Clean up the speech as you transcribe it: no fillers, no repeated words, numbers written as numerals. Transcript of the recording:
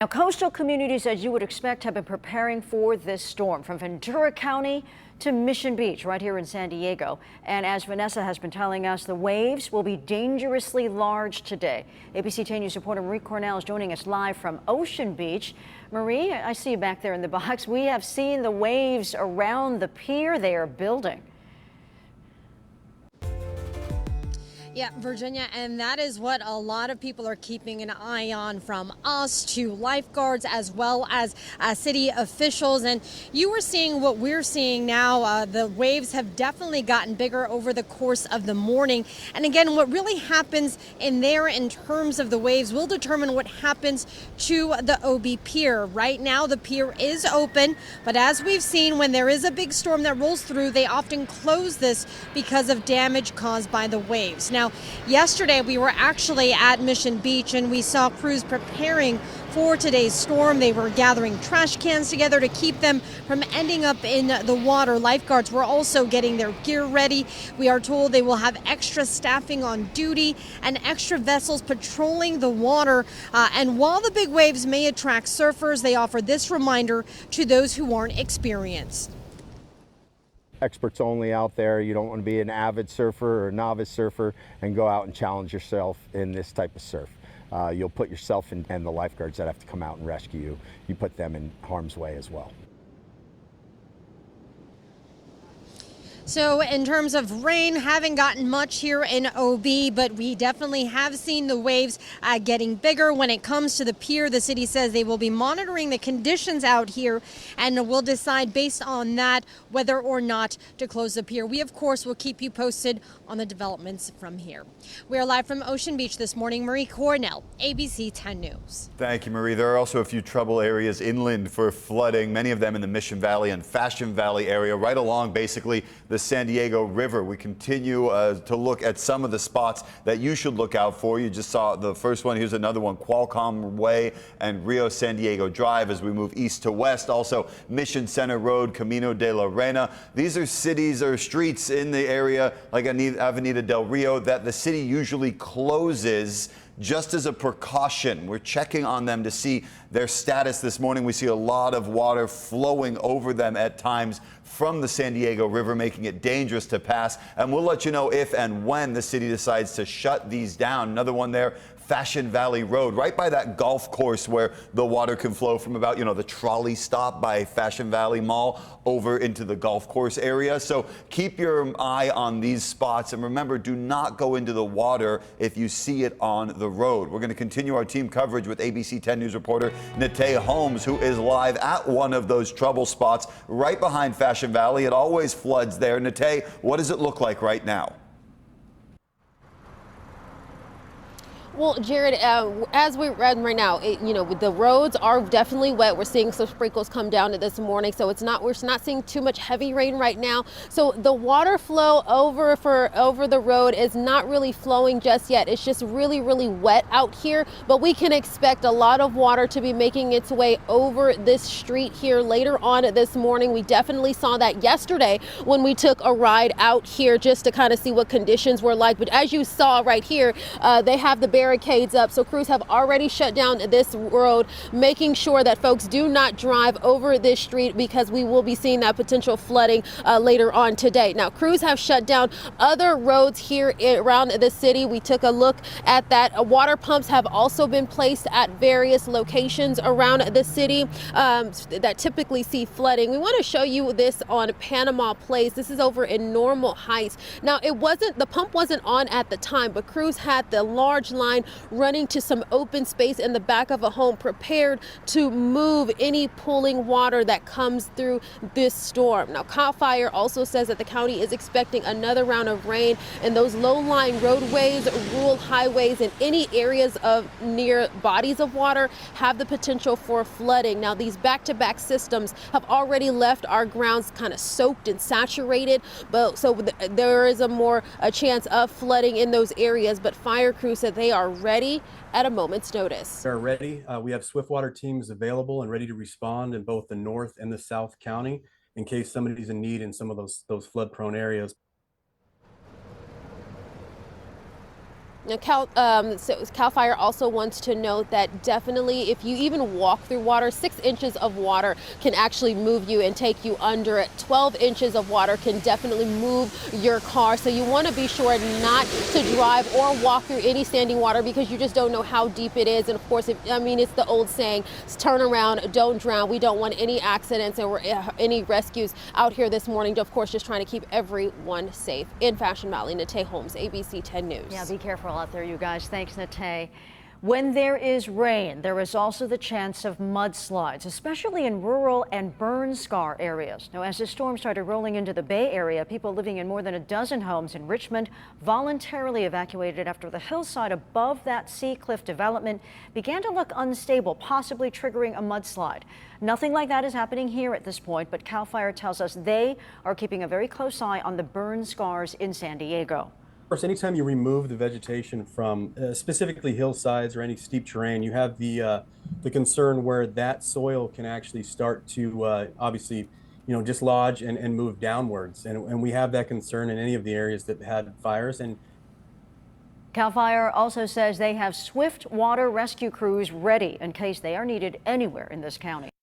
Now, coastal communities, as you would expect, have been preparing for this storm, from Ventura County to Mission Beach, right here in San Diego. And as Vanessa has been telling us, the waves will be dangerously large today. ABC 10 News reporter Marie Cornell is joining us live from Ocean Beach. Marie, I see you back there in the box. We have seen the waves around the pier. They are building. Yeah, Virginia, and that is what a lot of people are keeping an eye on, from us to lifeguards as well as city officials. And you were seeing what we're seeing now. The waves have definitely gotten bigger over the course of the morning. And again, what really happens in there in terms of the waves will determine what happens to the OB Pier. Right now, the pier is open, but as we've seen, when there is a big storm that rolls through, they often close this because of damage caused by the waves. Now, yesterday we were actually at Mission Beach and we saw crews preparing for today's storm. They were gathering trash cans together to keep them from ending up in the water. Lifeguards were also getting their gear ready. We are told they will have extra staffing on duty and extra vessels patrolling the water. And while the big waves may attract surfers, they offer this reminder to those who aren't experienced. Experts only out there. You don't want to be an avid surfer or a novice surfer and go out and challenge yourself in this type of surf. You'll put yourself and the lifeguards that have to come out and rescue you, you put them in harm's way as well. So in terms of rain, haven't gotten much here in OB, but we definitely have seen the waves getting bigger. When it comes to the pier, the city says they will be monitoring the conditions out here and will decide based on that whether or not to close the pier. We, of course, will keep you posted on the developments from here. We are live from Ocean Beach this morning. Marie Cornell, ABC 10 News. Thank you, Marie. There are also a few trouble areas inland for flooding, many of them in the Mission Valley and Fashion Valley area, right along basically the San Diego River. We continue to look at some of the spots that you should look out for. You just saw the first one. Here's another one: Qualcomm Way and Rio San Diego Drive as we move east to west. Also Mission Center Road, Camino de la Reina. These are cities or streets in the area like Avenida del Rio that the city usually closes just as a precaution. We're checking on them to see their status this morning. We see a lot of water flowing over them at times from the San Diego River, making it dangerous to pass. And we'll let you know if and when the city decides to shut these down. Another one there, Fashion Valley Road, right by that golf course where the water can flow from about, the trolley stop by Fashion Valley Mall over into the golf course area. So keep your eye on these spots. And remember, do not go into the water if you see it on the road. We're going to continue our team coverage with ABC 10 News reporter Nate Holmes, who is live at one of those trouble spots right behind Fashion Valley. It always floods there. Nate, what does it look like right now? Well, Jared, as we're read right now, the roads are definitely wet. We're seeing some sprinkles come down this morning, so we're not seeing too much heavy rain right now. So the water flow over the road is not really flowing just yet. It's just really, really wet out here, but we can expect a lot of water to be making its way over this street here later on this morning. We definitely saw that yesterday when we took a ride out here just to kind of see what conditions were like. But as you saw right here, they have the barricades up, so crews have already shut down this road, making sure that folks do not drive over this street because we will be seeing that potential flooding later on today. Now, crews have shut down other roads here around the city. We took a look at that. Water pumps have also been placed at various locations around the city that typically see flooding. We want to show you this on Panama Place. This is over in Normal Heights. Now, the pump wasn't on at the time, but crews had the large line running to some open space in the back of a home, prepared to move any pooling water that comes through this storm. Now, CAL FIRE also says that the county is expecting another round of rain, and those low-lying roadways, rural highways, and any areas of near bodies of water have the potential for flooding. Now, these back-to-back systems have already left our grounds kind of soaked and saturated, so there is a chance of flooding in those areas, but fire crews said they are ready at a moment's notice. They're ready. We have swiftwater teams available and ready to respond in both the North and the South County in case somebody's in need in some of those flood-prone areas. Now, CAL FIRE also wants to note that definitely if you even walk through water, 6 inches of water can actually move you and take you under it. 12 inches of water can definitely move your car. So you want to be sure not to drive or walk through any standing water because you just don't know how deep it is. And of course, it's the old saying, turn around, don't drown. We don't want any accidents or any rescues out here this morning. Of course, just trying to keep everyone safe. In Fashion Valley, Natay Holmes, ABC 10 News. Yeah, be careful out there, you guys. Thanks, Natay. When there is rain, there is also the chance of mudslides, especially in rural and burn scar areas. Now, as the storm started rolling into the Bay Area, people living in more than a dozen homes in Richmond voluntarily evacuated after the hillside above that sea cliff development began to look unstable, possibly triggering a mudslide. Nothing like that is happening here at this point, but CAL FIRE tells us they are keeping a very close eye on the burn scars in San Diego. Of course, anytime you remove the vegetation from specifically hillsides or any steep terrain, you have the concern where that soil can actually start to obviously, dislodge and move downwards. And we have that concern in any of the areas that had fires. And CAL FIRE also says they have swift water rescue crews ready in case they are needed anywhere in this county.